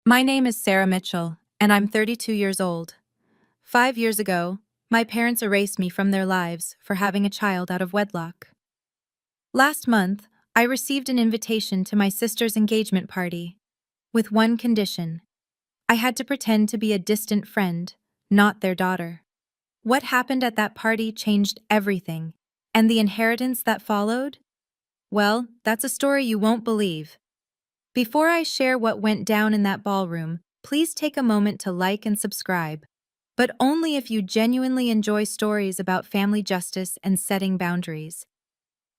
My name is Sarah Mitchell, and I'm 32 years old. 5 years ago, my parents erased me from their lives for having a child out of wedlock. Last month, I received an invitation to my sister's engagement party, with one condition. I had to pretend to be a distant friend, not their daughter. What happened at that party changed everything, and the inheritance that followed? Well, that's a story you won't believe. Before I share what went down in that ballroom, please take a moment to like and subscribe. But only if you genuinely enjoy stories about family justice and setting boundaries.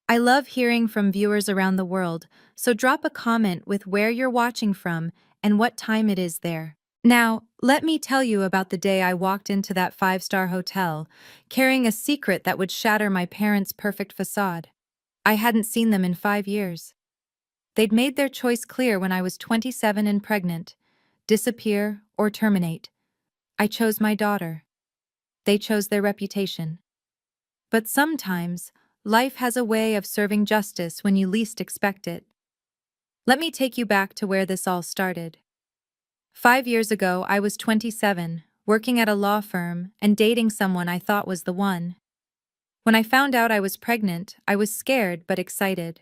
I love hearing from viewers around the world, so drop a comment with where you're watching from and what time it is there. Now, let me tell you about the day I walked into that five-star hotel, carrying a secret that would shatter my parents' perfect facade. I hadn't seen them in 5 years. They'd made their choice clear when I was 27 and pregnant: disappear or terminate. I chose my daughter. They chose their reputation. But sometimes, life has a way of serving justice when you least expect it. Let me take you back to where this all started. 5 years ago, I was 27, working at a law firm and dating someone I thought was the one. When I found out I was pregnant, I was scared but excited.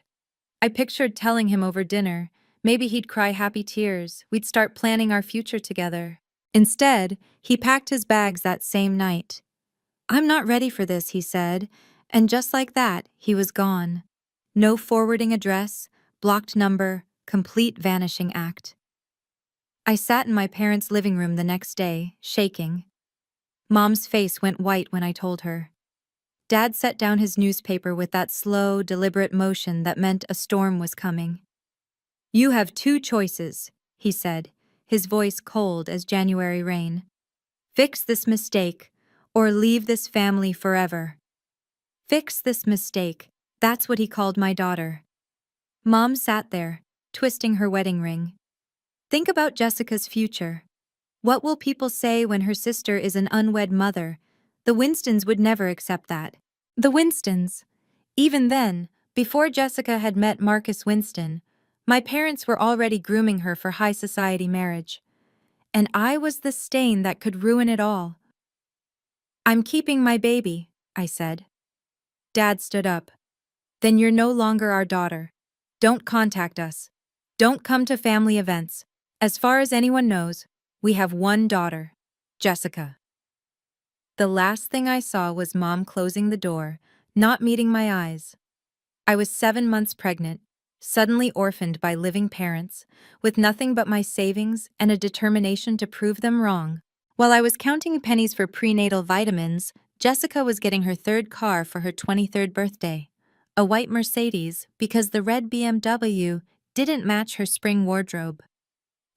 I pictured telling him over dinner. Maybe he'd cry happy tears. We'd start planning our future together. Instead, he packed his bags that same night. "I'm not ready for this," he said, and just like that, he was gone. No forwarding address, blocked number, complete vanishing act. I sat in my parents' living room the next day, shaking. Mom's face went white when I told her. Dad set down his newspaper with that slow, deliberate motion that meant a storm was coming. "You have two choices," he said, his voice cold as January rain. "Fix this mistake, or leave this family forever." Fix this mistake, that's what he called my daughter. Mom sat there, twisting her wedding ring. Think about Jessica's future. What will people say when her sister is an unwed mother? The Winstons would never accept that. The Winstons. Even then, before Jessica had met Marcus Winston, my parents were already grooming her for high society marriage. And I was the stain that could ruin it all. "I'm keeping my baby," I said. Dad stood up. "Then you're no longer our daughter. Don't contact us. Don't come to family events. As far as anyone knows, we have one daughter, Jessica." The last thing I saw was Mom closing the door, not meeting my eyes. I was 7 months pregnant, suddenly orphaned by living parents, with nothing but my savings and a determination to prove them wrong. While I was counting pennies for prenatal vitamins, Jessica was getting her third car for her 23rd birthday. A white Mercedes, because the red BMW didn't match her spring wardrobe.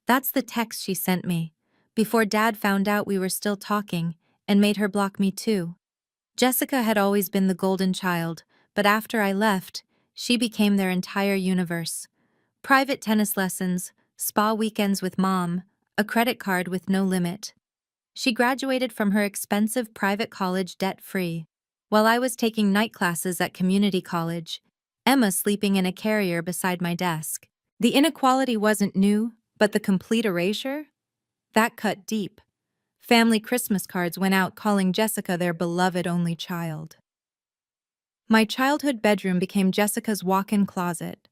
That's the text she sent me, before Dad found out we were still talking and made her block me too. Jessica had always been the golden child, but after I left, she became their entire universe. Private tennis lessons, spa weekends with Mom, a credit card with no limit. She graduated from her expensive private college debt-free, while I was taking night classes at community college, Emma sleeping in a carrier beside my desk. The inequality wasn't new, but the complete erasure? That cut deep. Family Christmas cards went out calling Jessica their beloved only child. My childhood bedroom became Jessica's walk-in closet.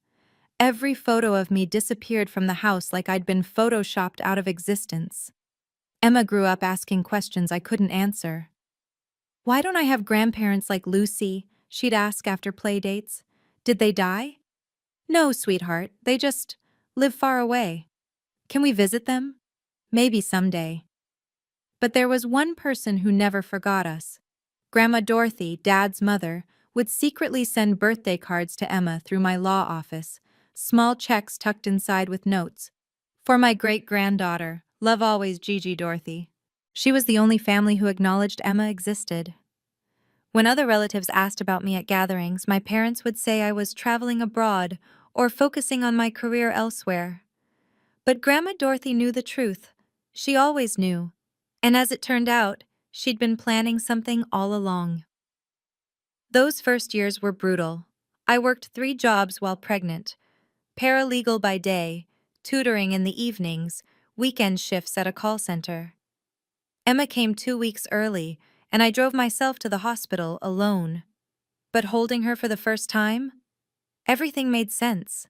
Every photo of me disappeared from the house like I'd been photoshopped out of existence. Emma grew up asking questions I couldn't answer. "Why don't I have grandparents like Lucy?" she'd ask after play dates. "Did they die?" "No, sweetheart, they just live far away." "Can we visit them?" "Maybe someday." But there was one person who never forgot us. Grandma Dorothy, Dad's mother, would secretly send birthday cards to Emma through my law office, small checks tucked inside with notes. "For my great-granddaughter, love always, Gigi Dorothy." She was the only family who acknowledged Emma existed. When other relatives asked about me at gatherings, my parents would say I was traveling abroad or focusing on my career elsewhere. But Grandma Dorothy knew the truth. She always knew. And as it turned out, she'd been planning something all along. Those first years were brutal. I worked 3 jobs while pregnant. Paralegal by day, tutoring in the evenings, weekend shifts at a call center. Emma came 2 weeks early, and I drove myself to the hospital alone. But holding her for the first time? Everything made sense.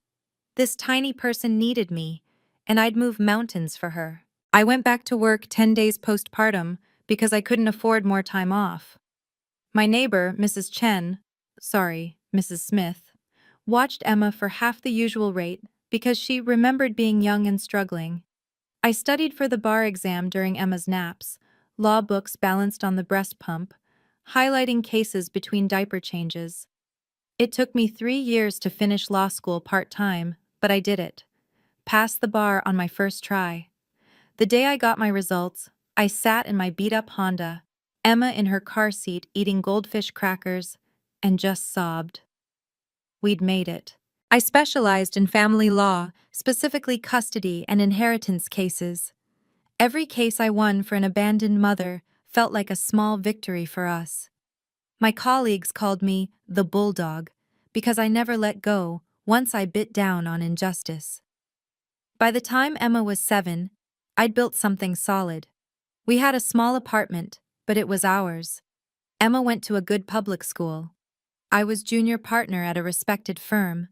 This tiny person needed me, and I'd move mountains for her. I went back to work 10 days postpartum because I couldn't afford more time off. My neighbor, Mrs. Smith, watched Emma for half the usual rate because she remembered being young and struggling. I studied for the bar exam during Emma's naps, law books balanced on the breast pump, highlighting cases between diaper changes. It took me 3 years to finish law school part-time, but I did it. Passed the bar on my first try. The day I got my results, I sat in my beat-up Honda, Emma in her car seat eating goldfish crackers, and just sobbed. We'd made it. I specialized in family law, specifically custody and inheritance cases. Every case I won for an abandoned mother felt like a small victory for us. My colleagues called me the bulldog because I never let go once I bit down on injustice. By the time Emma was 7, I'd built something solid. We had a small apartment, but it was ours. Emma went to a good public school. I was junior partner at a respected firm.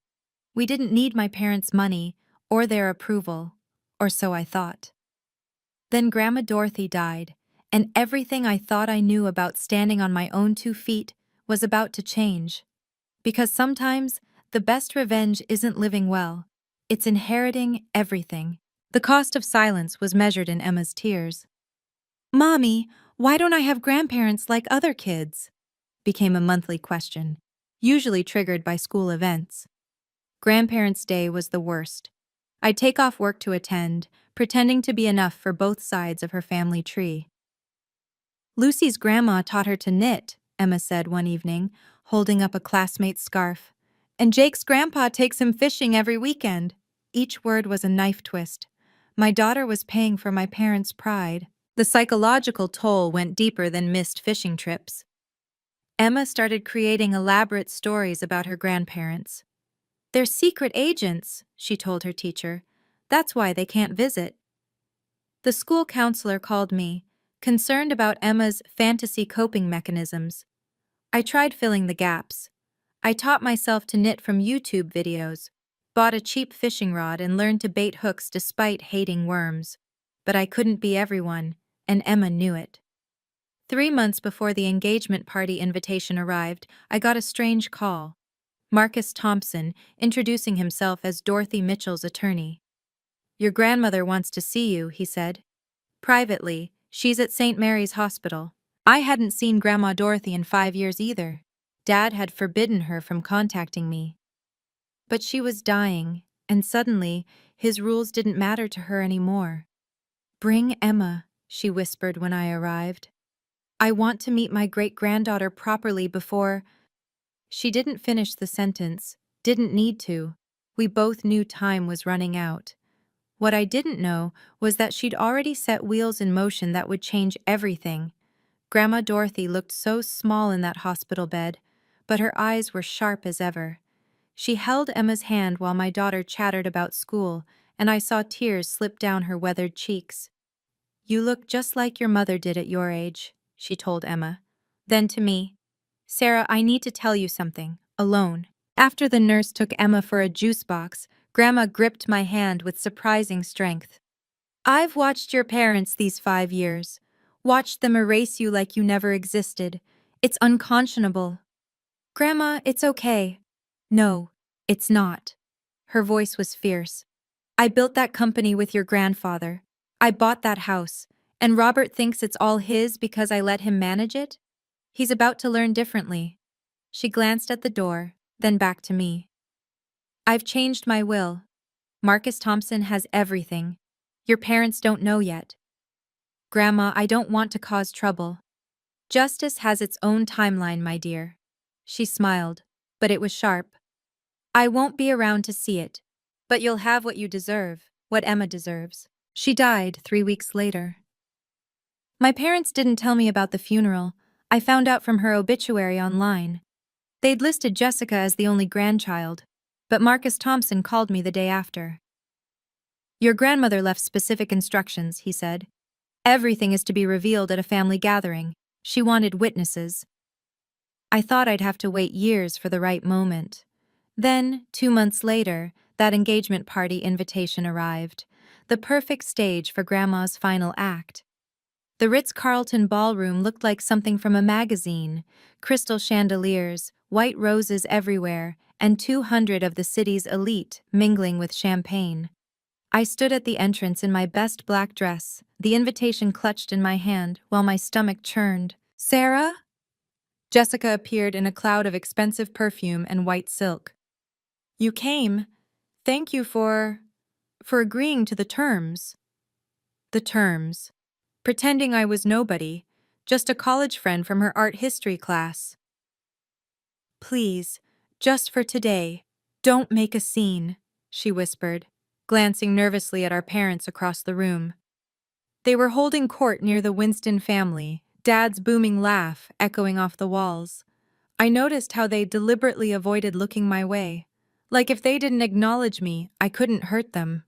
We didn't need my parents' money or their approval, or so I thought. Then Grandma Dorothy died, and everything I thought I knew about standing on my own 2 feet was about to change. Because sometimes, the best revenge isn't living well, it's inheriting everything. The cost of silence was measured in Emma's tears. "Mommy, why don't I have grandparents like other kids?" became a monthly question, usually triggered by school events. Grandparents' Day was the worst. I'd take off work to attend, pretending to be enough for both sides of her family tree. "Lucy's grandma taught her to knit," Emma said one evening, holding up a classmate's scarf. "And Jake's grandpa takes him fishing every weekend." Each word was a knife twist. My daughter was paying for my parents' pride. The psychological toll went deeper than missed fishing trips. Emma started creating elaborate stories about her grandparents. "They're secret agents," she told her teacher. "That's why they can't visit." The school counselor called me, concerned about Emma's fantasy coping mechanisms. I tried filling the gaps. I taught myself to knit from YouTube videos, bought a cheap fishing rod and learned to bait hooks despite hating worms. But I couldn't be everyone, and Emma knew it. 3 months before the engagement party invitation arrived, I got a strange call. Marcus Thompson, introducing himself as Dorothy Mitchell's attorney. "Your grandmother wants to see you," he said. "Privately, she's at St. Mary's Hospital." I hadn't seen Grandma Dorothy in 5 years either. Dad had forbidden her from contacting me. But she was dying, and suddenly, his rules didn't matter to her anymore. "Bring Emma," she whispered when I arrived. "I want to meet my great-granddaughter properly before—" She didn't finish the sentence, didn't need to. We both knew time was running out. What I didn't know was that she'd already set wheels in motion that would change everything. Grandma Dorothy looked so small in that hospital bed, but her eyes were sharp as ever. She held Emma's hand while my daughter chattered about school, and I saw tears slip down her weathered cheeks. "You look just like your mother did at your age," she told Emma. Then to me, "Sarah, I need to tell you something, alone." After the nurse took Emma for a juice box, Grandma gripped my hand with surprising strength. "I've watched your parents these 5 years. Watched them erase you like you never existed. It's unconscionable." "Grandma, it's okay." "No, it's not." Her voice was fierce. "I built that company with your grandfather. I bought that house, and Robert thinks it's all his because I let him manage it? He's about to learn differently." She glanced at the door, then back to me. "I've changed my will. Marcus Thompson has everything. Your parents don't know yet." "Grandma, I don't want to cause trouble." "Justice has its own timeline, my dear." She smiled, but it was sharp. "I won't be around to see it, but you'll have what you deserve, what Emma deserves." She died 3 weeks later. My parents didn't tell me about the funeral. I found out from her obituary online. They'd listed Jessica as the only grandchild, but Marcus Thompson called me the day after. Your grandmother left specific instructions, he said. Everything is to be revealed at a family gathering. She wanted witnesses. I thought I'd have to wait years for the right moment. Then, 2 months later, that engagement party invitation arrived. The perfect stage for Grandma's final act. The Ritz-Carlton ballroom looked like something from a magazine. Crystal chandeliers, white roses everywhere, and 200 of the city's elite mingling with champagne. I stood at the entrance in my best black dress, the invitation clutched in my hand while my stomach churned. "Sarah?" Jessica appeared in a cloud of expensive perfume and white silk. "You came. Thank you for agreeing to the terms." The terms. Pretending I was nobody, just a college friend from her art history class. "Please, just for today, don't make a scene," she whispered, glancing nervously at our parents across the room. They were holding court near the Winston family, Dad's booming laugh echoing off the walls. I noticed how they deliberately avoided looking my way. Like if they didn't acknowledge me, I couldn't hurt them.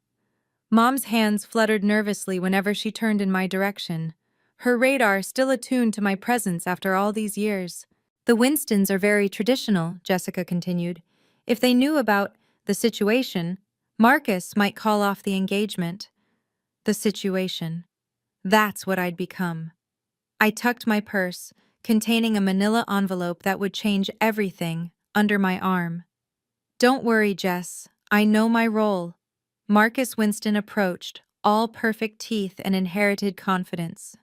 Mom's hands fluttered nervously whenever she turned in my direction, her radar still attuned to my presence after all these years. "The Winstons are very traditional," Jessica continued. "If they knew about the situation, Marcus might call off the engagement." The situation. That's what I'd become. I tucked my purse, containing a manila envelope that would change everything, under my arm. "Don't worry, Jess. I know my role." Marcus Winston approached, all perfect teeth and inherited confidence.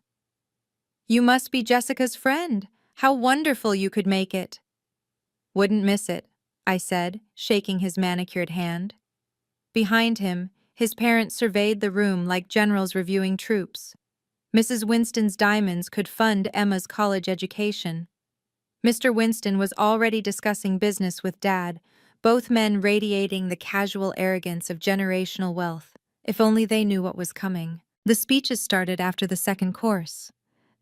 "You must be Jessica's friend. How wonderful you could make it." "Wouldn't miss it," I said, shaking his manicured hand. Behind him, his parents surveyed the room like generals reviewing troops. Mrs. Winston's diamonds could fund Emma's college education. Mr. Winston was already discussing business with Dad, both men radiating the casual arrogance of generational wealth. If only they knew what was coming. The speeches started after the second course.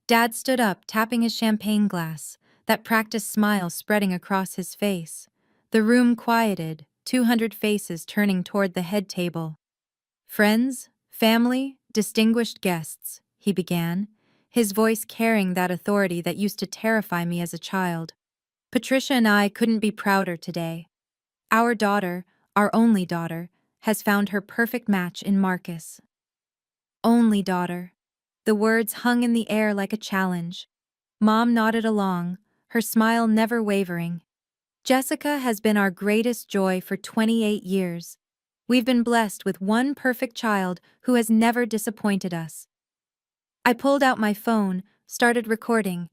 Dad stood up, tapping his champagne glass, that practiced smile spreading across his face. The room quieted, 200 faces turning toward the head table. "Friends, family, distinguished guests," he began, his voice carrying that authority that used to terrify me as a child. "Patricia and I couldn't be prouder today. Our daughter, our only daughter, has found her perfect match in Marcus." Only daughter. The words hung in the air like a challenge. Mom nodded along, her smile never wavering. "Jessica has been our greatest joy for 28 years. We've been blessed with one perfect child who has never disappointed us." I pulled out my phone, started recording.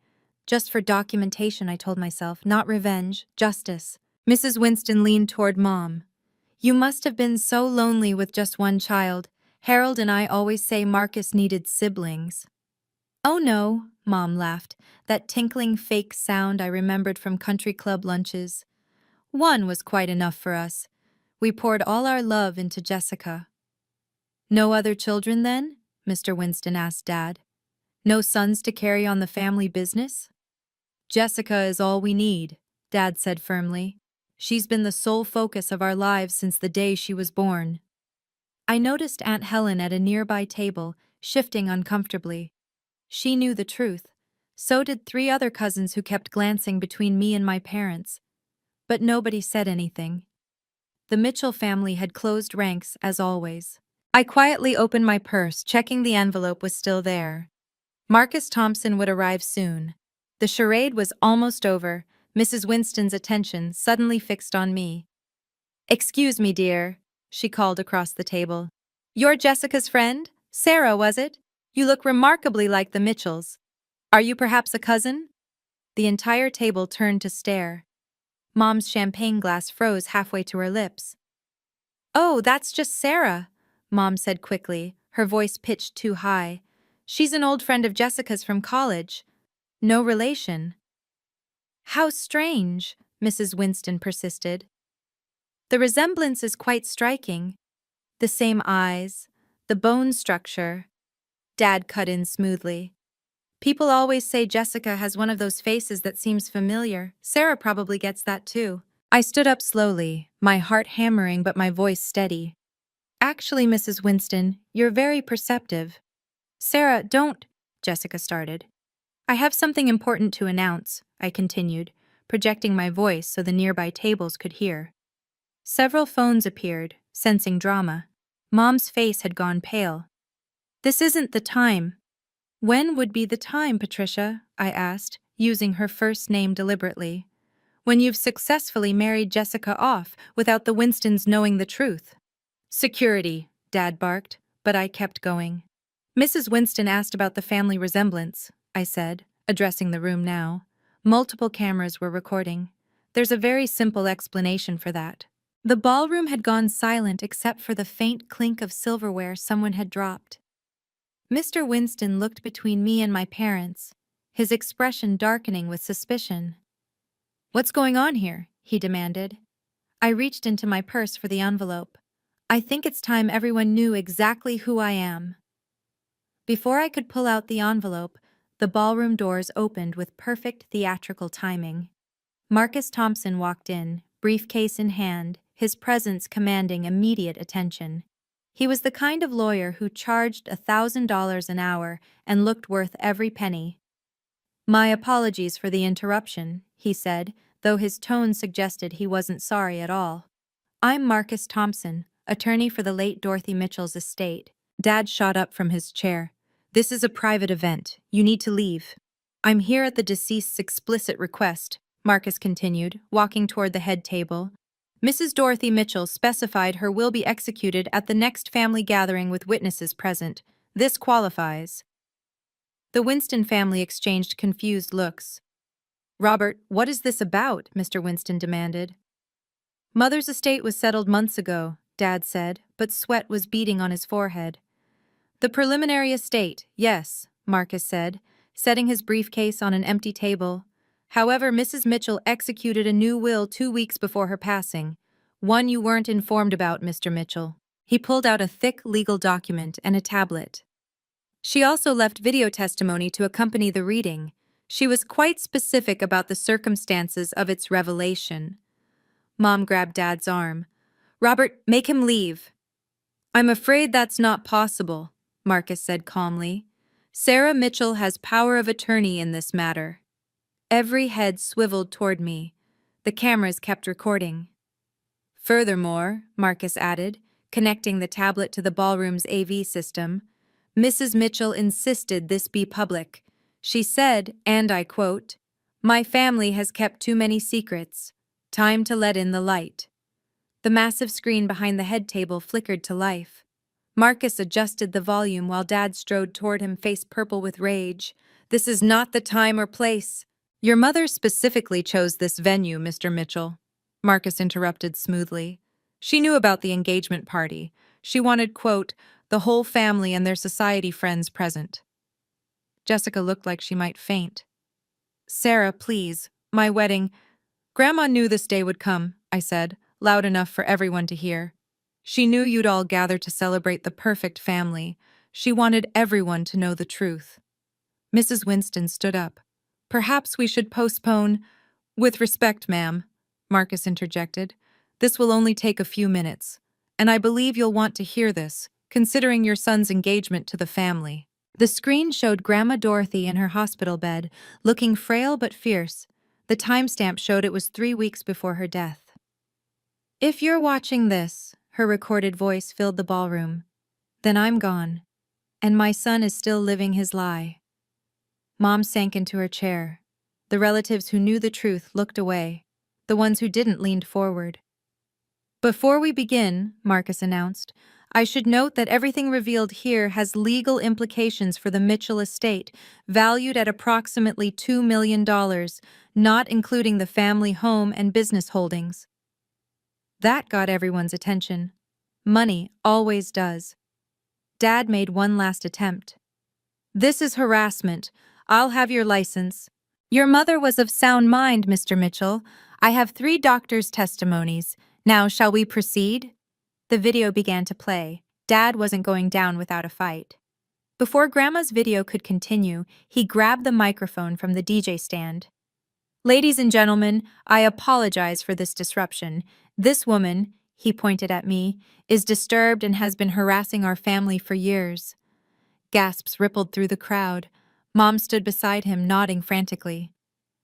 Just for documentation, I told myself, not revenge, justice. Mrs. Winston leaned toward Mom. "You must have been so lonely with just one child. Harold and I always say Marcus needed siblings." "Oh no," Mom laughed, that tinkling fake sound I remembered from country club lunches. "One was quite enough for us. We poured all our love into Jessica." "No other children then?" Mr. Winston asked Dad. "No sons to carry on the family business?" "Jessica is all we need," Dad said firmly. "She's been the sole focus of our lives since the day she was born." I noticed Aunt Helen at a nearby table, shifting uncomfortably. She knew the truth. So did 3 other cousins who kept glancing between me and my parents. But nobody said anything. The Mitchell family had closed ranks, as always. I quietly opened my purse, checking the envelope was still there. Marcus Thompson would arrive soon. The charade was almost over, Mrs. Winston's attention suddenly fixed on me. "Excuse me, dear," she called across the table. "You're Jessica's friend? Sarah, was it? You look remarkably like the Mitchells. Are you perhaps a cousin?" The entire table turned to stare. Mom's champagne glass froze halfway to her lips. "Oh, that's just Sarah," Mom said quickly, her voice pitched too high. "She's an old friend of Jessica's from college. No relation." "How strange," Mrs. Winston persisted. "The resemblance is quite striking. The same eyes, the bone structure." Dad cut in smoothly. "People always say Jessica has one of those faces that seems familiar. Sarah probably gets that too." I stood up slowly, my heart hammering but my voice steady. Actually, Mrs. Winston, you're very perceptive. Sarah, don't, Jessica started. I have something important to announce, I continued, projecting my voice so the nearby tables could hear. Several phones appeared, sensing drama. Mom's face had gone pale. This isn't the time. When would be the time, Patricia? I asked, using her first name deliberately. When you've successfully married Jessica off without the Winstons knowing the truth. Security, Dad barked, but I kept going. Mrs. Winston asked about the family resemblance, I said, addressing the room now. Multiple cameras were recording. There's a very simple explanation for that. The ballroom had gone silent except for the faint clink of silverware someone had dropped. Mr. Winston looked between me and my parents, his expression darkening with suspicion. "What's going on here?" he demanded. I reached into my purse for the envelope. "I think it's time everyone knew exactly who I am." Before I could pull out the envelope, the ballroom doors opened with perfect theatrical timing. Marcus Thompson walked in, briefcase in hand, his presence commanding immediate attention. He was the kind of lawyer who charged $1,000 an hour and looked worth every penny. "My apologies for the interruption," he said, though his tone suggested he wasn't sorry at all. "I'm Marcus Thompson, attorney for the late Dorothy Mitchell's estate." Dad shot up from his chair. "This is a private event. You need to leave." "I'm here at the deceased's explicit request," Marcus continued, walking toward the head table. "Mrs. Dorothy Mitchell specified her will be executed at the next family gathering with witnesses present. This qualifies." The Winston family exchanged confused looks. "Robert, what is this about?" Mr. Winston demanded. "Mother's estate was settled months ago," Dad said, but sweat was beading on his forehead. "The preliminary estate, yes," Marcus said, setting his briefcase on an empty table. "However, Mrs. Mitchell executed a new will 2 weeks before her passing. One you weren't informed about, Mr. Mitchell." He pulled out a thick legal document and a tablet. "She also left video testimony to accompany the reading. She was quite specific about the circumstances of its revelation." Mom grabbed Dad's arm. "Robert, make him leave." "I'm afraid that's not possible," Marcus said calmly. "Sarah Mitchell has power of attorney in this matter." Every head swiveled toward me. The cameras kept recording. "Furthermore," Marcus added, connecting the tablet to the ballroom's AV system, "Mrs. Mitchell insisted this be public. She said, and I quote, 'My family has kept too many secrets. Time to let in the light.'" The massive screen behind the head table flickered to life. Marcus adjusted the volume while Dad strode toward him, face purple with rage. "This is not the time or place." "Your mother specifically chose this venue, Mr. Mitchell," Marcus interrupted smoothly. "She knew about the engagement party. She wanted, quote, 'the whole family and their society friends present.'" Jessica looked like she might faint. "Sarah, please, my wedding—" "Grandma knew this day would come," I said, loud enough for everyone to hear. "She knew you'd all gather to celebrate the perfect family. She wanted everyone to know the truth." Mrs. Winston stood up. "Perhaps we should postpone—" "With respect, ma'am," Marcus interjected. "This will only take a few minutes, and I believe you'll want to hear this, considering your son's engagement to the family." The screen showed Grandma Dorothy in her hospital bed, looking frail but fierce. The timestamp showed it was 3 weeks before her death. "If you're watching this," her recorded voice filled the ballroom, "then I'm gone, and my son is still living his lie." Mom sank into her chair. The relatives who knew the truth looked away. The ones who didn't leaned forward. "Before we begin," Marcus announced, "I should note that everything revealed here has legal implications for the Mitchell estate, valued at approximately $2 million, not including the family home and business holdings." That got everyone's attention. Money always does. Dad made one last attempt. "This is harassment. I'll have your license." "Your mother was of sound mind, Mr. Mitchell. I have 3 doctors' testimonies. Now, shall we proceed?" The video began to play. Dad wasn't going down without a fight. Before Grandma's video could continue, he grabbed the microphone from the DJ stand. "Ladies and gentlemen, I apologize for this disruption. This woman," he pointed at me, is disturbed and has been harassing our family for years. Gasps rippled through the crowd. Mom stood beside him, nodding frantically.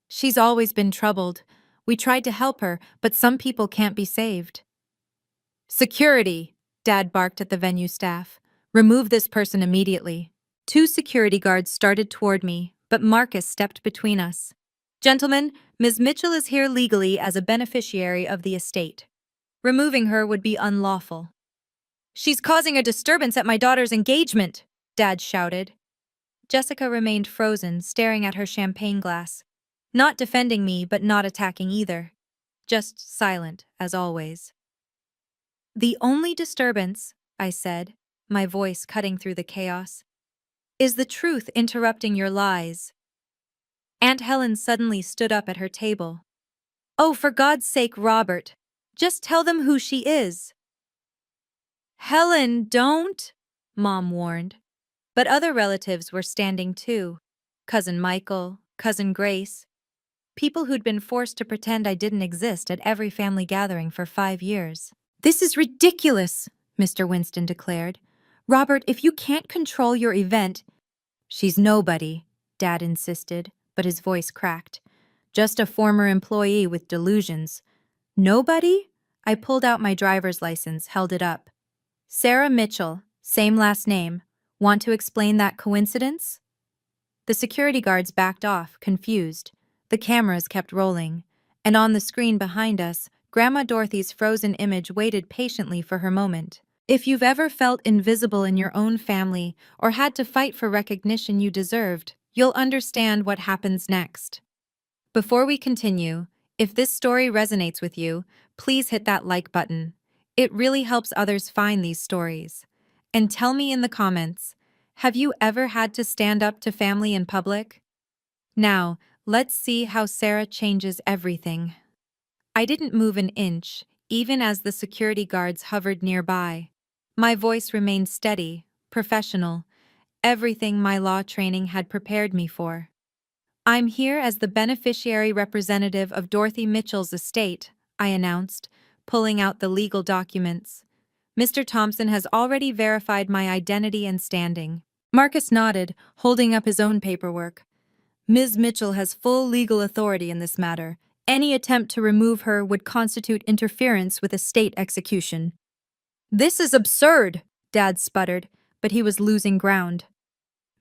She's always been troubled. We tried to help her, but some people can't be saved. Security! Dad barked at the venue staff. Remove this person immediately. 2 security guards started toward me, but Marcus stepped between us. Gentlemen, Ms. Mitchell is here legally as a beneficiary of the estate. Removing her would be unlawful. She's causing a disturbance at my daughter's engagement, Dad shouted. Jessica remained frozen, staring at her champagne glass. Not defending me, but not attacking either. Just silent, as always. The only disturbance, I said, my voice cutting through the chaos, is the truth interrupting your lies. Aunt Helen suddenly stood up at her table. Oh, for God's sake, Robert, just tell them who she is. Helen, don't, Mom warned. But other relatives were standing too. Cousin Michael, Cousin Grace. People who'd been forced to pretend I didn't exist at every family gathering for 5 years. This is ridiculous, Mr. Winston declared. Robert, if you can't control your event— She's nobody, Dad insisted, but his voice cracked. Just a former employee with delusions. Nobody? I pulled out my driver's license, held it up. Sarah Mitchell, same last name. Want to explain that coincidence? The security guards backed off, confused. The cameras kept rolling, and on the screen behind us, Grandma Dorothy's frozen image waited patiently for her moment. If you've ever felt invisible in your own family or had to fight for recognition you deserved, you'll understand what happens next. Before we continue, if this story resonates with you, please hit that like button. It really helps others find these stories. And tell me in the comments, have you ever had to stand up to family in public? Now, let's see how Sarah changes everything. I didn't move an inch, even as the security guards hovered nearby. My voice remained steady, professional, everything my law training had prepared me for. I'm here as the beneficiary representative of Dorothy Mitchell's estate, I announced, pulling out the legal documents. Mr. Thompson has already verified my identity and standing. Marcus nodded, holding up his own paperwork. Ms. Mitchell has full legal authority in this matter. Any attempt to remove her would constitute interference with estate execution. This is absurd, Dad sputtered, but he was losing ground.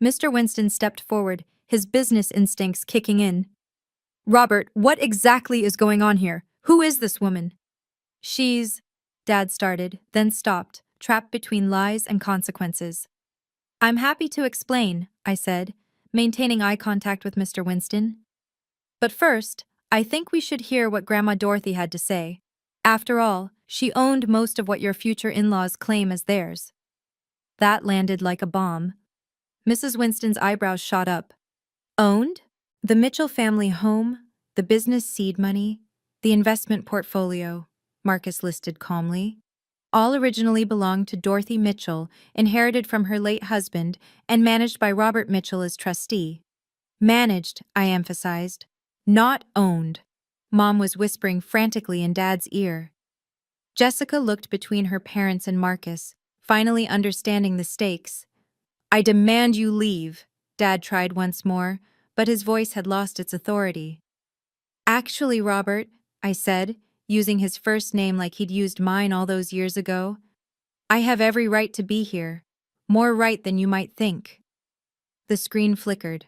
Mr. Winston stepped forward, his business instincts kicking in. Robert, what exactly is going on here? Who is this woman? She's— Dad started, then stopped, trapped between lies and consequences. I'm happy to explain, I said, maintaining eye contact with Mr. Winston. But first, I think we should hear what Grandma Dorothy had to say. After all, she owned most of what your future in-laws claim as theirs. That landed like a bomb. Mrs. Winston's eyebrows shot up. Owned? The Mitchell family home, the business seed money, the investment portfolio, Marcus listed calmly. All originally belonged to Dorothy Mitchell, inherited from her late husband, and managed by Robert Mitchell as trustee. Managed, I emphasized. Not owned. Mom was whispering frantically in Dad's ear. Jessica looked between her parents and Marcus, finally understanding the stakes. I demand you leave, Dad tried once more, but his voice had lost its authority. Actually, Robert, I said, using his first name like he'd used mine all those years ago, I have every right to be here. More right than you might think. The screen flickered.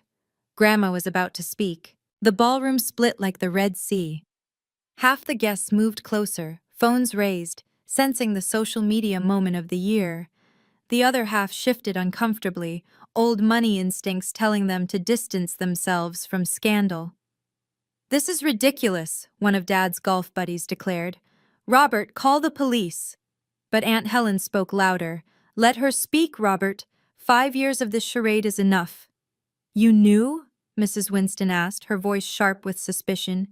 Grandma was about to speak. The ballroom split like the Red Sea. Half the guests moved closer, phones raised, sensing the social media moment of the year. The other half shifted uncomfortably, old money instincts telling them to distance themselves from scandal. This is ridiculous, one of Dad's golf buddies declared. Robert, call the police. But Aunt Helen spoke louder. Let her speak, Robert. 5 years of this charade is enough. You knew? Mrs. Winston asked, her voice sharp with suspicion.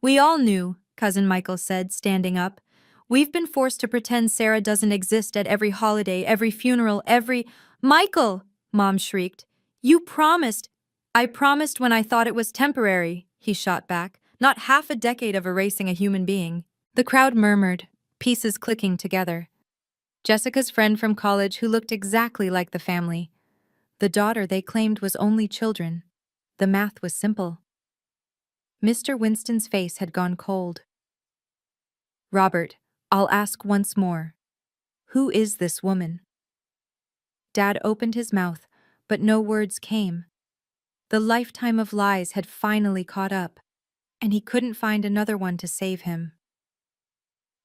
We all knew, Cousin Michael said, standing up. We've been forced to pretend Sarah doesn't exist at every holiday, every funeral, every— Michael! Mom shrieked. You promised. I promised when I thought it was temporary, he shot back. Not half a decade of erasing a human being. The crowd murmured. pieces clicking together. Jessica's friend from college who looked exactly like the family. The daughter they claimed was only children. The math was simple. Mr. Winston's face had gone cold. Robert, I'll ask once more. Who is this woman? Dad opened his mouth, but no words came. The lifetime of lies had finally caught up, and he couldn't find another one to save him.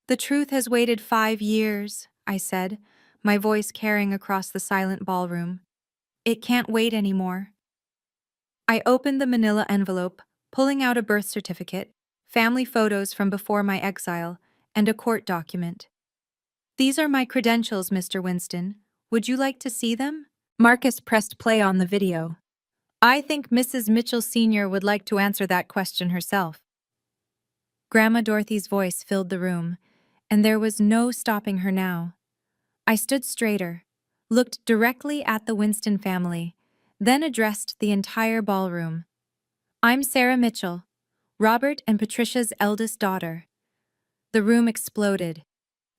The truth has waited 5 years, I said, my voice carrying across the silent ballroom. It can't wait anymore. I opened the manila envelope, pulling out a birth certificate, family photos from before my exile, and a court document. These are my credentials, Mr. Winston. Would you like to see them? Marcus pressed play on the video. I think Mrs. Mitchell Sr. would like to answer that question herself. Grandma Dorothy's voice filled the room, and there was no stopping her now. I stood straighter, looked directly at the Winston family, then addressed the entire ballroom. I'm Sarah Mitchell, Robert and Patricia's eldest daughter. The room exploded.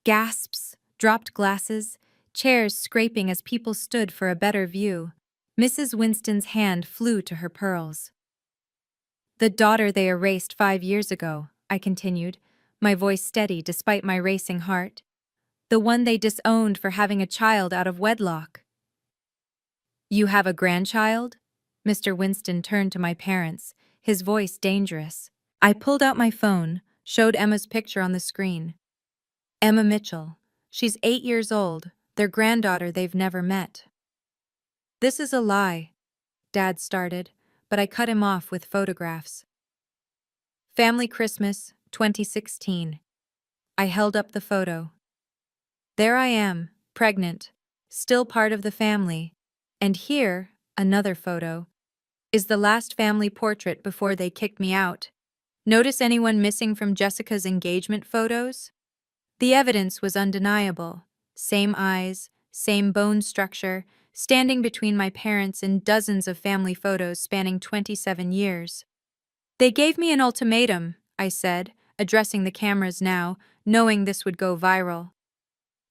Gasps, dropped glasses, chairs scraping as people stood for a better view. Mrs. Winston's hand flew to her pearls. The daughter they erased 5 years ago, I continued, my voice steady despite my racing heart. The one they disowned for having a child out of wedlock. You have a grandchild? Mr. Winston turned to my parents, his voice dangerous. I pulled out my phone, showed Emma's picture on the screen. Emma Mitchell. She's 8 years old, their granddaughter they've never met. This is a lie, Dad started, but I cut him off with photographs. Family Christmas, 2016. I held up the photo. There I am, pregnant, still part of the family. And here, another photo, is the last family portrait before they kicked me out. Notice anyone missing from Jessica's engagement photos? The evidence was undeniable. Same eyes, same bone structure, standing between my parents in dozens of family photos spanning 27 years. They gave me an ultimatum, I said, addressing the cameras now, knowing this would go viral.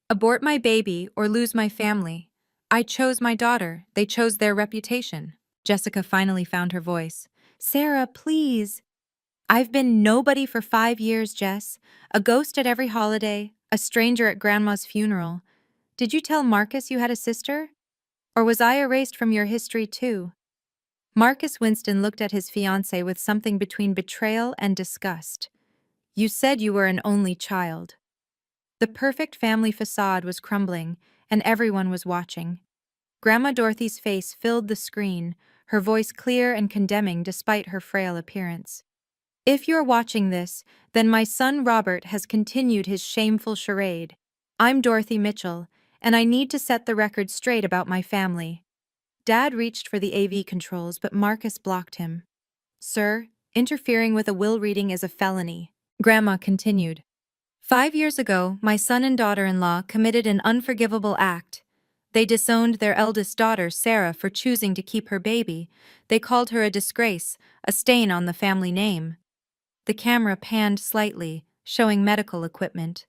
Abort my baby or lose my family. I chose my daughter, they chose their reputation. Jessica finally found her voice. Sarah, please. I've been nobody for 5 years, Jess. A ghost at every holiday, a stranger at Grandma's funeral. Did you tell Marcus you had a sister? Or was I erased from your history too? Marcus Winston looked at his fiancée with something between betrayal and disgust. You said you were an only child. The perfect family facade was crumbling, and everyone was watching. Grandma Dorothy's face filled the screen, her voice clear and condemning despite her frail appearance. If you're watching this, then my son Robert has continued his shameful charade. I'm Dorothy Mitchell, and I need to set the record straight about my family. Dad reached for the AV controls, but Marcus blocked him. Sir, interfering with a will reading is a felony. Grandma continued. 5 years ago, my son and daughter-in-law committed an unforgivable act. They disowned their eldest daughter, Sarah, for choosing to keep her baby. They called her a disgrace, a stain on the family name. The camera panned slightly, showing medical equipment.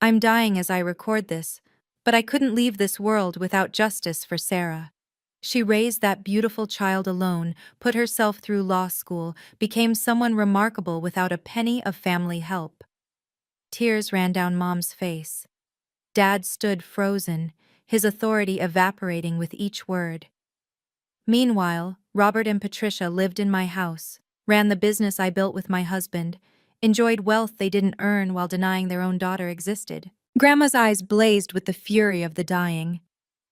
I'm dying as I record this, but I couldn't leave this world without justice for Sarah. She raised that beautiful child alone, put herself through law school, became someone remarkable without a penny of family help. Tears ran down Mom's face. Dad stood frozen, his authority evaporating with each word. Meanwhile, Robert and Patricia lived in my house, ran the business I built with my husband, enjoyed wealth they didn't earn while denying their own daughter existed. Grandma's eyes blazed with the fury of the dying.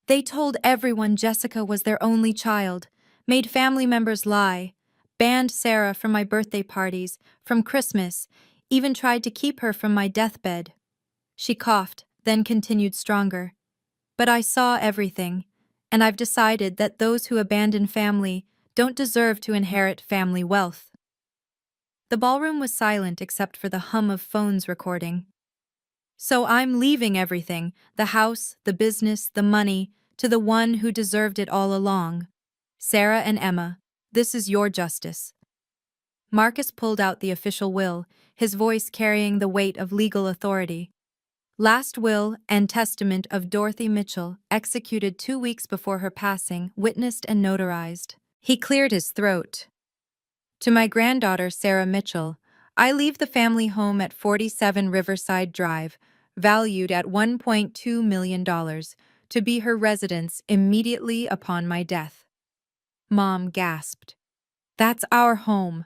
They told everyone Jessica was their only child, made family members lie, banned Sarah from my birthday parties, from Christmas, even tried to keep her from my deathbed. She coughed, then continued stronger. But I saw everything, and I've decided that those who abandon family don't deserve to inherit family wealth. The ballroom was silent except for the hum of phones recording. So I'm leaving everything, the house, the business, the money, to the one who deserved it all along. Sarah and Emma, this is your justice. Marcus pulled out the official will, his voice carrying the weight of legal authority. Last will and testament of Dorothy Mitchell, executed 2 weeks before her passing, witnessed and notarized. He cleared his throat. To my granddaughter, Sarah Mitchell, I leave the family home at 47 Riverside Drive, valued at $1.2 million, to be her residence immediately upon my death. Mom gasped. That's our home.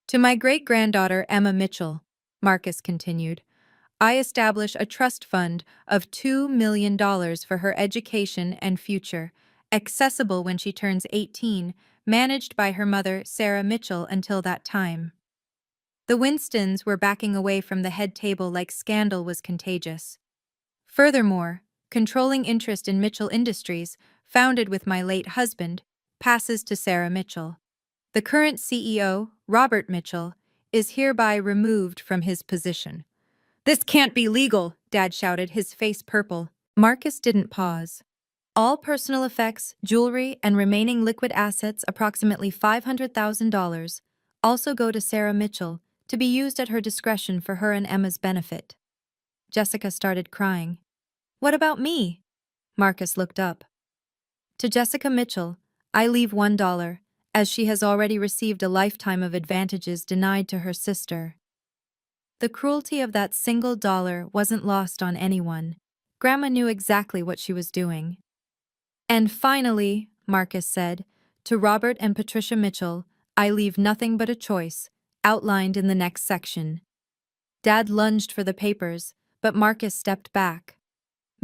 To my great-granddaughter, Emma Mitchell, Marcus continued, I establish a trust fund of $2 million for her education and future, accessible when she turns 18, managed by her mother, Sarah Mitchell, until that time. The Winstons were backing away from the head table like scandal was contagious. Furthermore, controlling interest in Mitchell Industries, founded with my late husband, passes to Sarah Mitchell. The current CEO, Robert Mitchell, is hereby removed from his position. This can't be legal, Dad shouted, his face purple. Marcus didn't pause. All personal effects, jewelry, and remaining liquid assets, approximately $500,000, also go to Sarah Mitchell, to be used at her discretion for her and Emma's benefit. Jessica started crying. What about me? Marcus looked up. To Jessica Mitchell, I leave $1, as she has already received a lifetime of advantages denied to her sister. The cruelty of that single dollar wasn't lost on anyone. Grandma knew exactly what she was doing. And finally, Marcus said, to Robert and Patricia Mitchell, I leave nothing but a choice, outlined in the next section. Dad lunged for the papers, but Marcus stepped back.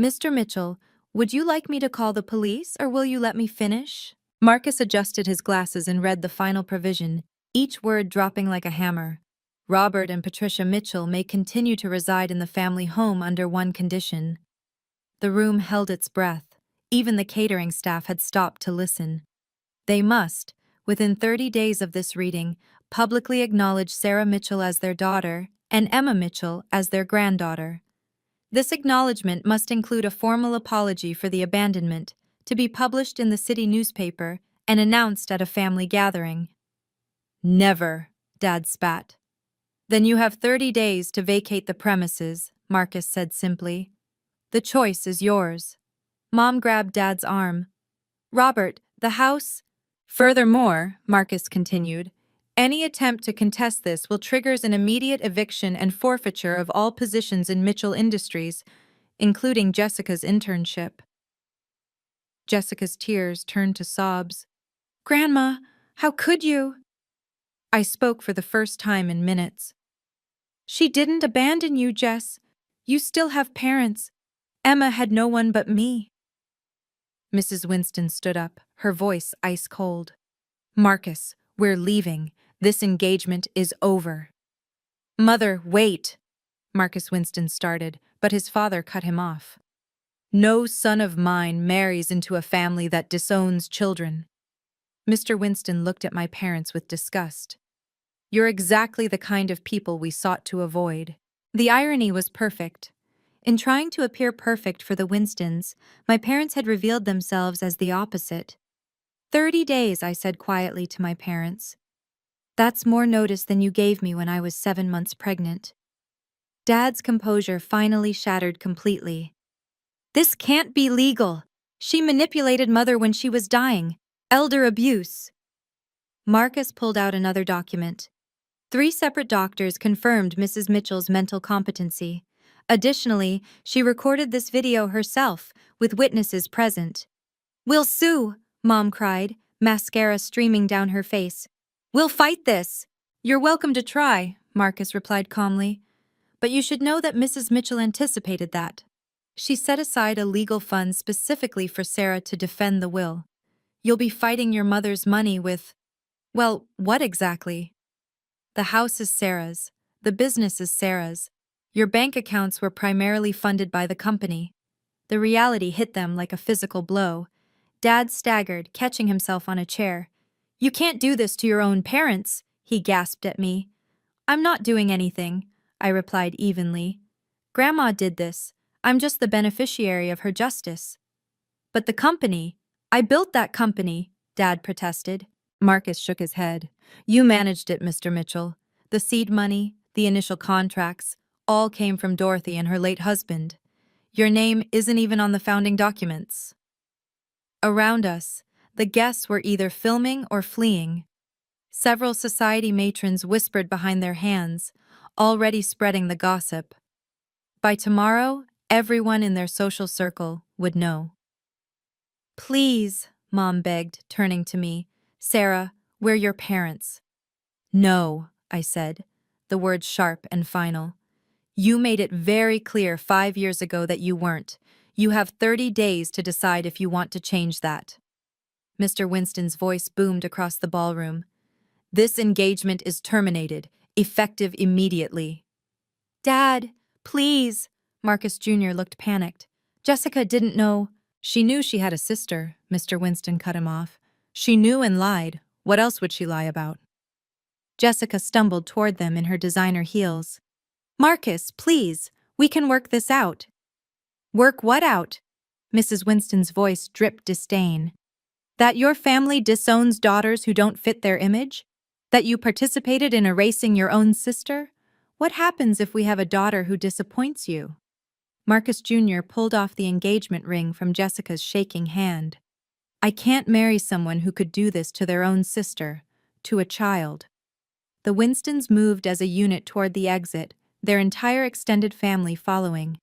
Mr. Mitchell, would you like me to call the police, or will you let me finish? Marcus adjusted his glasses and read the final provision, each word dropping like a hammer. Robert and Patricia Mitchell may continue to reside in the family home under one condition. The room held its breath. Even the catering staff had stopped to listen. They must, within 30 days of this reading, publicly acknowledge Sarah Mitchell as their daughter and Emma Mitchell as their granddaughter. This acknowledgement must include a formal apology for the abandonment, to be published in the city newspaper and announced at a family gathering. Never, Dad spat. Then you have 30 days to vacate the premises, Marcus said simply. The choice is yours. Mom grabbed Dad's arm. Robert, the house... Furthermore, Marcus continued, any attempt to contest this will trigger an immediate eviction and forfeiture of all positions in Mitchell Industries, including Jessica's internship. Jessica's tears turned to sobs. Grandma, how could you? I spoke for the first time in minutes. She didn't abandon you, Jess. You still have parents. Emma had no one but me. Mrs. Winston stood up, her voice ice cold. Marcus, we're leaving. This engagement is over. Mother, wait. Marcus Winston started, but his father cut him off. No son of mine marries into a family that disowns children. Mr. Winston looked at my parents with disgust. You're exactly the kind of people we sought to avoid. The irony was perfect. In trying to appear perfect for the Winstons, my parents had revealed themselves as the opposite. 30 days, I said quietly to my parents. That's more notice than you gave me when I was 7 months pregnant. Dad's composure finally shattered completely. This can't be legal. She manipulated Mother when she was dying. Elder abuse. Marcus pulled out another document. 3 separate doctors confirmed Mrs. Mitchell's mental competency. Additionally, she recorded this video herself, with witnesses present. We'll sue, Mom cried, mascara streaming down her face. We'll fight this. You're welcome to try, Marcus replied calmly. But you should know that Mrs. Mitchell anticipated that. She set aside a legal fund specifically for Sarah to defend the will. You'll be fighting your mother's money with... Well, what exactly? The house is Sarah's. The business is Sarah's. Your bank accounts were primarily funded by the company. The reality hit them like a physical blow. Dad staggered, catching himself on a chair. You can't do this to your own parents, he gasped at me. I'm not doing anything, I replied evenly. Grandma did this. I'm just the beneficiary of her justice. But the company, I built that company, Dad protested. Marcus shook his head. You managed it, Mr. Mitchell. The seed money, the initial contracts, all came from Dorothy and her late husband. Your name isn't even on the founding documents." Around us, the guests were either filming or fleeing. Several society matrons whispered behind their hands, already spreading the gossip. By tomorrow, everyone in their social circle would know. "Please," Mom begged, turning to me. "Sarah, we're your parents." "No," I said, the words sharp and final. "You made it very clear 5 years ago that you weren't. You have 30 days to decide if you want to change that." Mr. Winston's voice boomed across the ballroom. "This engagement is terminated, effective immediately." "Dad, please." Marcus Jr. looked panicked. "Jessica didn't know." "She knew she had a sister," Mr. Winston cut him off. "She knew and lied. What else would she lie about?" Jessica stumbled toward them in her designer heels. "Marcus, please, we can work this out." "Work what out?" Mrs. Winston's voice dripped disdain. "That your family disowns daughters who don't fit their image? That you participated in erasing your own sister? What happens if we have a daughter who disappoints you?" Marcus Jr. pulled off the engagement ring from Jessica's shaking hand. "I can't marry someone who could do this to their own sister, to a child." The Winstons moved as a unit toward the exit, their entire extended family following.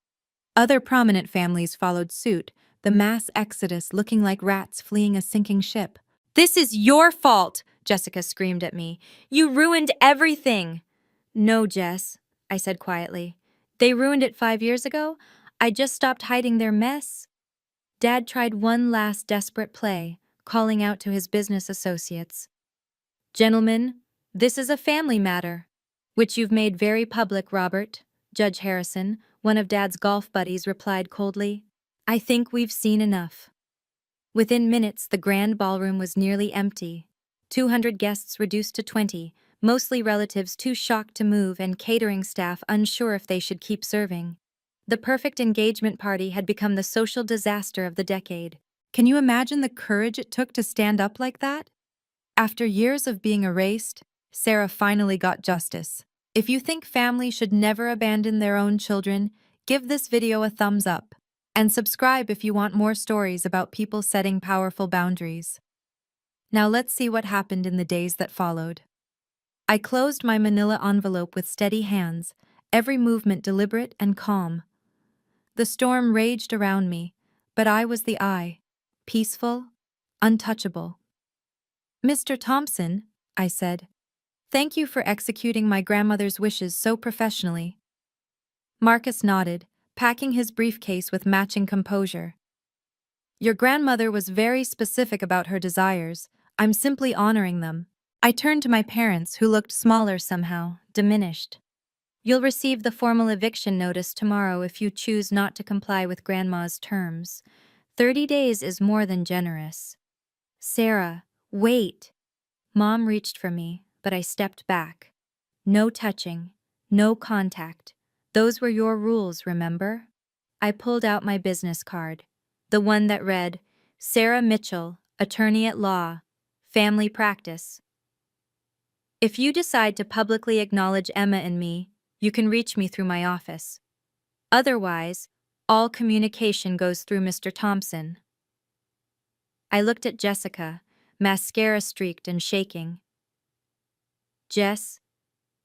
Other prominent families followed suit, the mass exodus looking like rats fleeing a sinking ship. "This is your fault!" Jessica screamed at me. "You ruined everything!" "No, Jess," I said quietly. "They ruined it 5 years ago. I just stopped hiding their mess." Dad tried one last desperate play, calling out to his business associates. "Gentlemen, this is a family matter." "Which you've made very public, Robert," Judge Harrison, one of Dad's golf buddies, replied coldly. "I think we've seen enough." Within minutes, the grand ballroom was nearly empty. 200 guests reduced to 20, mostly relatives too shocked to move and catering staff unsure if they should keep serving. The perfect engagement party had become the social disaster of the decade. Can you imagine the courage it took to stand up like that? After years of being erased, Sarah finally got justice. If you think families should never abandon their own children, give this video a thumbs up. And subscribe if you want more stories about people setting powerful boundaries. Now let's see what happened in the days that followed. I closed my manila envelope with steady hands, every movement deliberate and calm. The storm raged around me, but I was the eye, peaceful, untouchable. "Mr. Thompson," I said, "thank you for executing my grandmother's wishes so professionally." Marcus nodded, packing his briefcase with matching composure. "Your grandmother was very specific about her desires. I'm simply honoring them." I turned to my parents, who looked smaller somehow, diminished. "You'll receive the formal eviction notice tomorrow if you choose not to comply with Grandma's terms. 30 days is more than generous." "Sarah, wait." Mom reached for me, but I stepped back. "No touching, no contact. Those were your rules, remember?" I pulled out my business card, the one that read, "Sarah Mitchell, attorney at law, family practice." "If you decide to publicly acknowledge Emma and me, you can reach me through my office. Otherwise, all communication goes through Mr. Thompson." I looked at Jessica, mascara streaked and shaking. "Jess,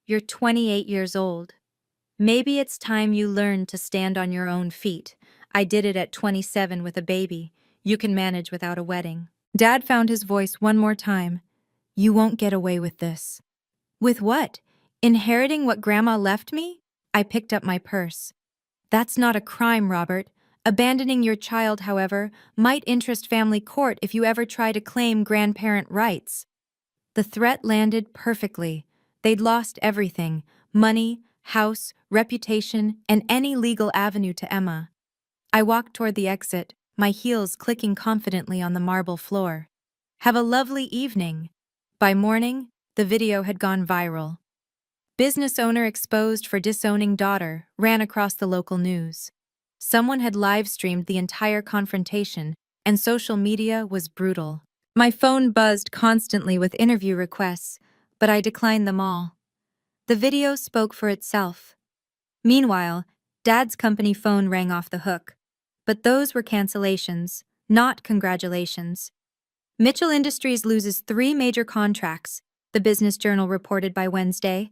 you're 28 years old. Maybe it's time you learned to stand on your own feet. I did it at 27 with a baby. You can manage without a wedding." Dad found his voice one more time. "You won't get away with this." "With what? Inheriting what Grandma left me?" I picked up my purse. "That's not a crime, Robert. Abandoning your child, however, might interest family court if you ever try to claim grandparent rights." The threat landed perfectly. They'd lost everything: money, house, reputation, and any legal avenue to Emma. I walked toward the exit, my heels clicking confidently on the marble floor. "Have a lovely evening." By morning, the video had gone viral. "Business owner exposed for disowning daughter" ran across the local news. Someone had live-streamed the entire confrontation, and social media was brutal. My phone buzzed constantly with interview requests, but I declined them all. The video spoke for itself. Meanwhile, Dad's company phone rang off the hook. But those were cancellations, not congratulations. Mitchell Industries loses 3 major contracts, the Business Journal reported by Wednesday.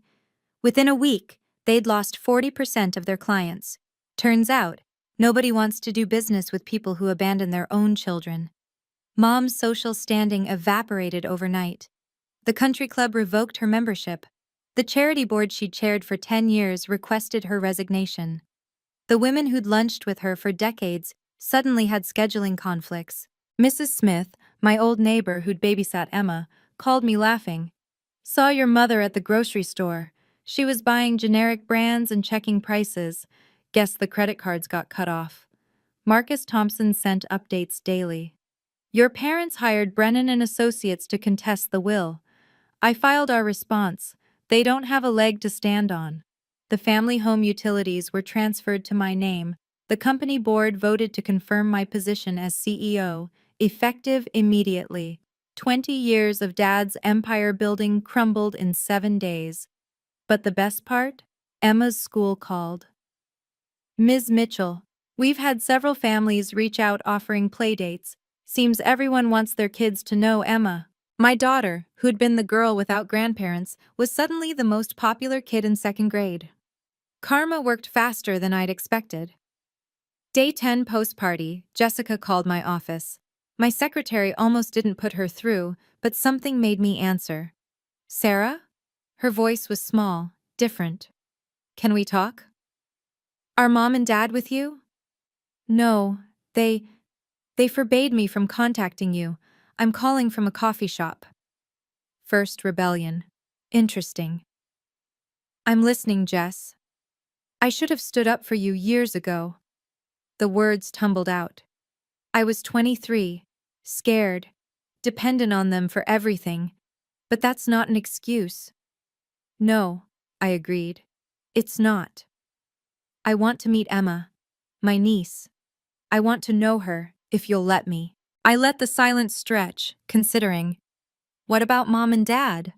Within a week, they'd lost 40% of their clients. Turns out, nobody wants to do business with people who abandon their own children. Mom's social standing evaporated overnight. The country club revoked her membership. The charity board she'd chaired for 10 years requested her resignation. The women who'd lunched with her for decades suddenly had scheduling conflicts. Mrs. Smith, my old neighbor who'd babysat Emma, called me laughing. "Saw your mother at the grocery store. She was buying generic brands and checking prices. Guess the credit cards got cut off." Marcus Thompson sent updates daily. "Your parents hired Brennan and Associates to contest the will. I filed our response. They don't have a leg to stand on. The family home utilities were transferred to my name. The company board voted to confirm my position as CEO, effective immediately. 20 years of Dad's empire building crumbled in 7 days. But the best part? Emma's school called. Ms. Mitchell, we've had several families reach out offering playdates. Seems everyone wants their kids to know Emma. My daughter, who'd been the girl without grandparents, was suddenly the most popular kid in 2nd grade. Karma worked faster than I'd expected. Day 10 post-party, Jessica called my office. My secretary almost didn't put her through, but something made me answer. "Sarah?" Her voice was small, different. "Can we talk?" "Are Mom and Dad with you?" "No, they forbade me from contacting you. I'm calling from a coffee shop." First rebellion. Interesting. "I'm listening, Jess. I should have stood up for you years ago." The words tumbled out. I was 23, scared, dependent on them for everything, but that's not an excuse. "No," I agreed. "It's not. I want to meet Emma, my niece. I want to know her, if you'll let me." I let the silence stretch, considering. What about Mom and Dad?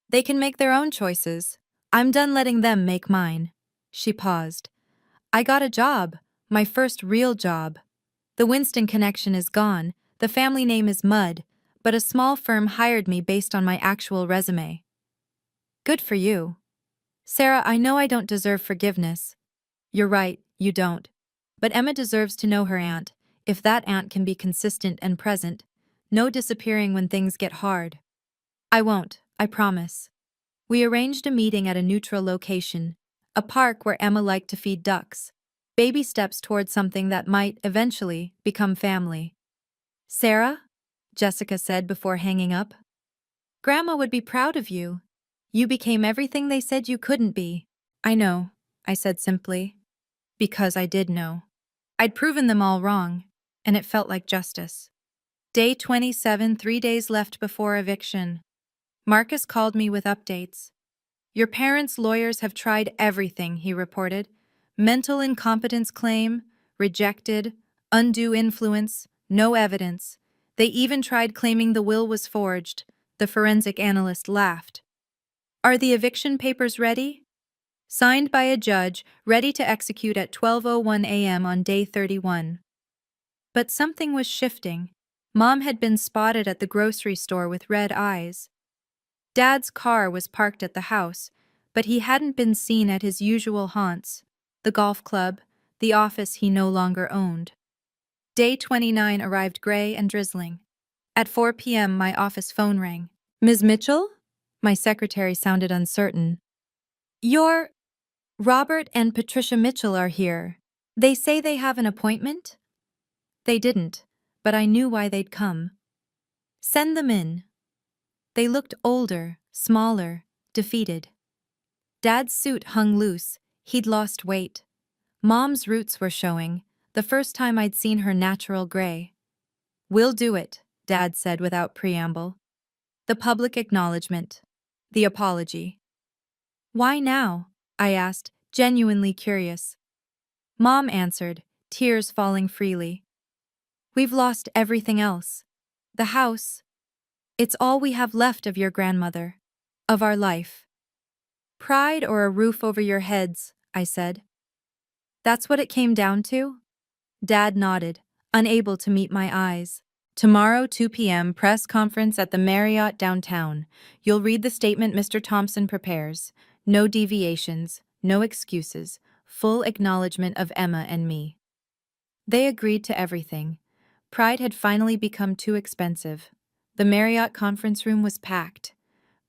They can make their own choices. I'm done letting them make mine. She paused. I got a job, my first real job. The Winston connection is gone, the family name is mud, but a small firm hired me based on my actual resume. Good for you. Sarah, I know I don't deserve forgiveness. You're right, you don't. But Emma deserves to know her aunt, if that aunt can be consistent and present. No disappearing when things get hard. I won't, I promise. We arranged a meeting at a neutral location, a park where Emma liked to feed ducks. Baby steps toward something that might, eventually, become family. "Sarah?" Jessica said before hanging up. "Grandma would be proud of you. You became everything they said you couldn't be." "I know," I said simply. Because I did know. I'd proven them all wrong, and it felt like justice. Day 27, 3 days left before eviction. Marcus called me with updates. "Your parents' lawyers have tried everything," he reported. "Mental incompetence claim, rejected, undue influence, no evidence. They even tried claiming the will was forged." The forensic analyst laughed. "Are the eviction papers ready?" "Signed by a judge, ready to execute at 12:01 a.m. on day 31. But something was shifting. Mom had been spotted at the grocery store with red eyes. Dad's car was parked at the house, but he hadn't been seen at his usual haunts, the golf club, the office he no longer owned. Day 29 arrived gray and drizzling. At 4 p.m. my office phone rang. "Ms. Mitchell?" My secretary sounded uncertain. "Your Robert and Patricia Mitchell are here. They say they have an appointment?" They didn't, but I knew why they'd come. "Send them in." They looked older, smaller, defeated. Dad's suit hung loose, he'd lost weight. Mom's roots were showing, the first time I'd seen her natural gray. "We'll do it," Dad said without preamble. The public acknowledgement. The apology. "Why now?" I asked, genuinely curious. Mom answered, tears falling freely. "We've lost everything else. The house. It's all we have left of your grandmother. Of our life. Pride or a roof over your heads, I said. That's what it came down to? Dad nodded, unable to meet my eyes. Tomorrow, 2 p.m., press conference at the Marriott downtown. You'll read the statement Mr. Thompson prepares. No deviations, no excuses, full acknowledgement of Emma and me. They agreed to everything. Pride had finally become too expensive. The Marriott conference room was packed.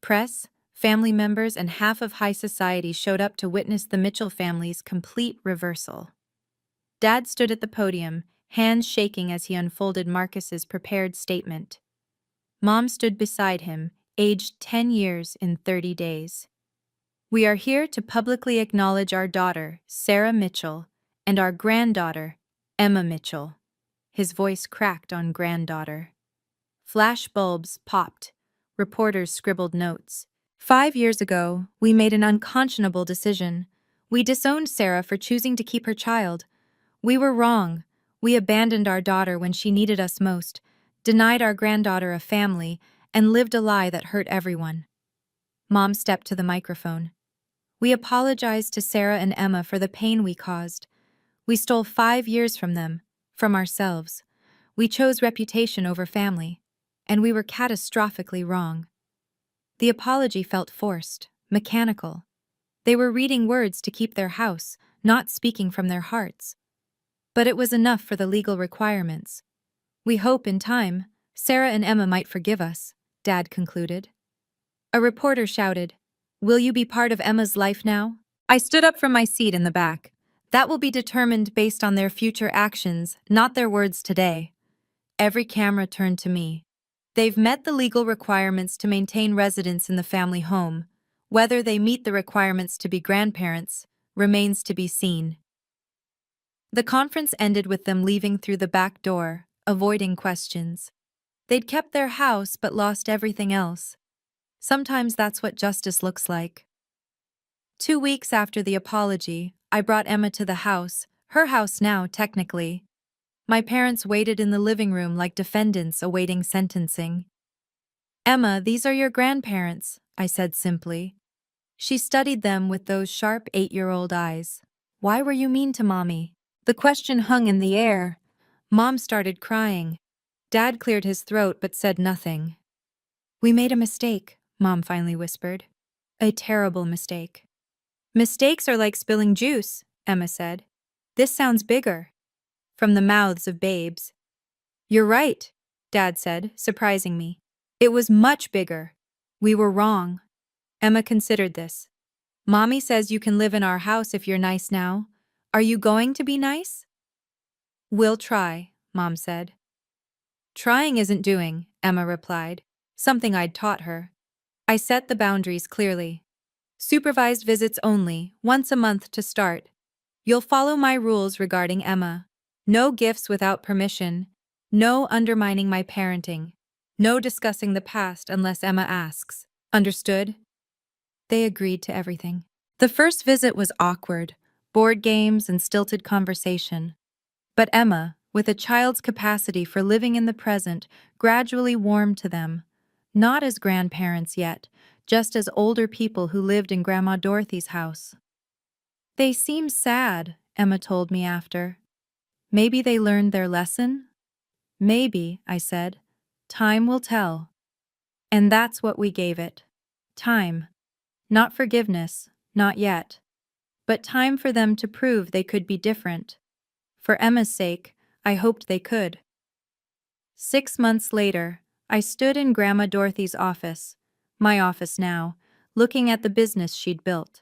Press, family members, and half of high society showed up to witness the Mitchell family's complete reversal. Dad stood at the podium, hands shaking as he unfolded Marcus's prepared statement. Mom stood beside him, aged 10 years in 30 days. We are here to publicly acknowledge our daughter, Sarah Mitchell, and our granddaughter, Emma Mitchell. His voice cracked on granddaughter. Flash bulbs popped. Reporters scribbled notes. 5 years ago, we made an unconscionable decision. We disowned Sarah for choosing to keep her child. We were wrong. We abandoned our daughter when she needed us most, denied our granddaughter a family, and lived a lie that hurt everyone. Mom stepped to the microphone. We apologized to Sarah and Emma for the pain we caused. We stole 5 years from them, from ourselves. We chose reputation over family, and we were catastrophically wrong. The apology felt forced, mechanical. They were reading words to keep their house, not speaking from their hearts. But it was enough for the legal requirements. We hope, in time, Sarah and Emma might forgive us, Dad concluded. A reporter shouted, "Will you be part of Emma's life now?" I stood up from my seat in the back. That will be determined based on their future actions, not their words today. Every camera turned to me. They've met the legal requirements to maintain residence in the family home. Whether they meet the requirements to be grandparents remains to be seen. The conference ended with them leaving through the back door, avoiding questions. They'd kept their house but lost everything else. Sometimes that's what justice looks like. 2 weeks after the apology, I brought Emma to the house, her house now, technically. My parents waited in the living room like defendants awaiting sentencing. "Emma, these are your grandparents," I said simply. She studied them with those sharp 8-year-old eyes. "Why were you mean to Mommy?" The question hung in the air. Mom started crying. Dad cleared his throat but said nothing. "We made a mistake," Mom finally whispered. "A terrible mistake." "Mistakes are like spilling juice," Emma said. "This sounds bigger." From the mouths of babes. "You're right," Dad said, surprising me. "It was much bigger. We were wrong." Emma considered this. "Mommy says you can live in our house if you're nice now. Are you going to be nice?" "We'll try," Mom said. "Trying isn't doing," Emma replied, something I'd taught her. I set the boundaries clearly. Supervised visits only, once a month to start. You'll follow my rules regarding Emma. No gifts without permission. No undermining my parenting. No discussing the past unless Emma asks. Understood? They agreed to everything. The first visit was awkward, board games and stilted conversation. But Emma, with a child's capacity for living in the present, gradually warmed to them. Not as grandparents yet, just as older people who lived in Grandma Dorothy's house. "They seem sad," Emma told me after. "Maybe they learned their lesson?" "Maybe," I said. "Time will tell." And that's what we gave it. Time. Not forgiveness, not yet. But time for them to prove they could be different. For Emma's sake, I hoped they could. 6 months later, I stood in Grandma Dorothy's office, my office now, looking at the business she'd built.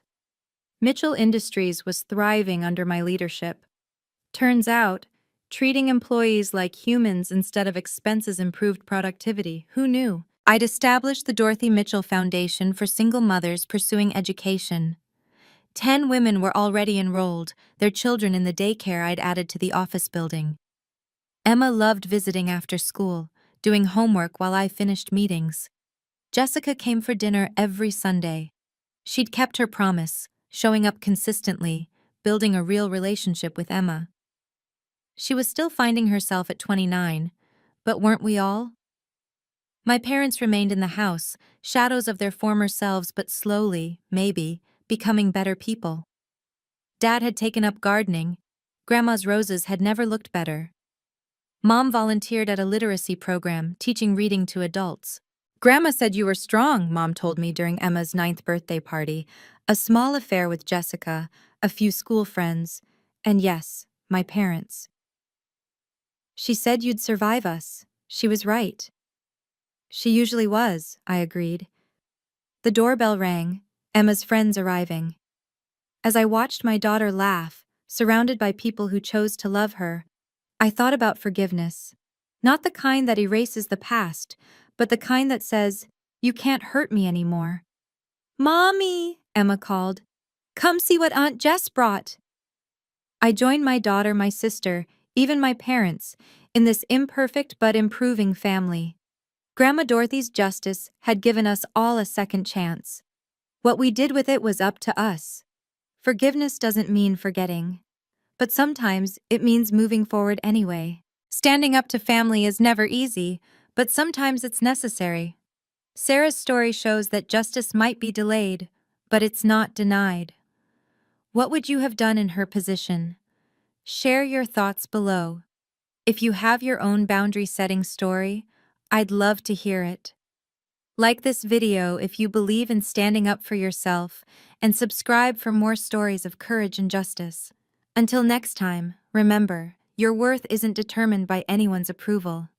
Mitchell Industries was thriving under my leadership. Turns out, treating employees like humans instead of expenses improved productivity. Who knew? I'd established the Dorothy Mitchell Foundation for single mothers pursuing education. 10 women were already enrolled, their children in the daycare I'd added to the office building. Emma loved visiting after school, doing homework while I finished meetings. Jessica came for dinner every Sunday. She'd kept her promise, showing up consistently, building a real relationship with Emma. She was still finding herself at 29, but weren't we all? My parents remained in the house, shadows of their former selves but slowly, maybe, becoming better people. Dad had taken up gardening. Grandma's roses had never looked better. Mom volunteered at a literacy program, teaching reading to adults. Grandma said you were strong, Mom told me during Emma's 9th birthday party. A small affair with Jessica, a few school friends, and yes, my parents. She said you'd survive us. She was right. She usually was, I agreed. The doorbell rang, Emma's friends arriving. As I watched my daughter laugh, surrounded by people who chose to love her, I thought about forgiveness. Not the kind that erases the past, but the kind that says, "You can't hurt me anymore." "Mommy," Emma called. "Come see what Aunt Jess brought." I joined my daughter, my sister, even my parents, in this imperfect but improving family. Grandma Dorothy's justice had given us all a second chance. What we did with it was up to us. Forgiveness doesn't mean forgetting, but sometimes it means moving forward anyway. Standing up to family is never easy, but sometimes it's necessary. Sarah's story shows that justice might be delayed, but it's not denied. What would you have done in her position? Share your thoughts below. If you have your own boundary-setting story, I'd love to hear it. Like this video if you believe in standing up for yourself, and subscribe for more stories of courage and justice. Until next time, remember, your worth isn't determined by anyone's approval.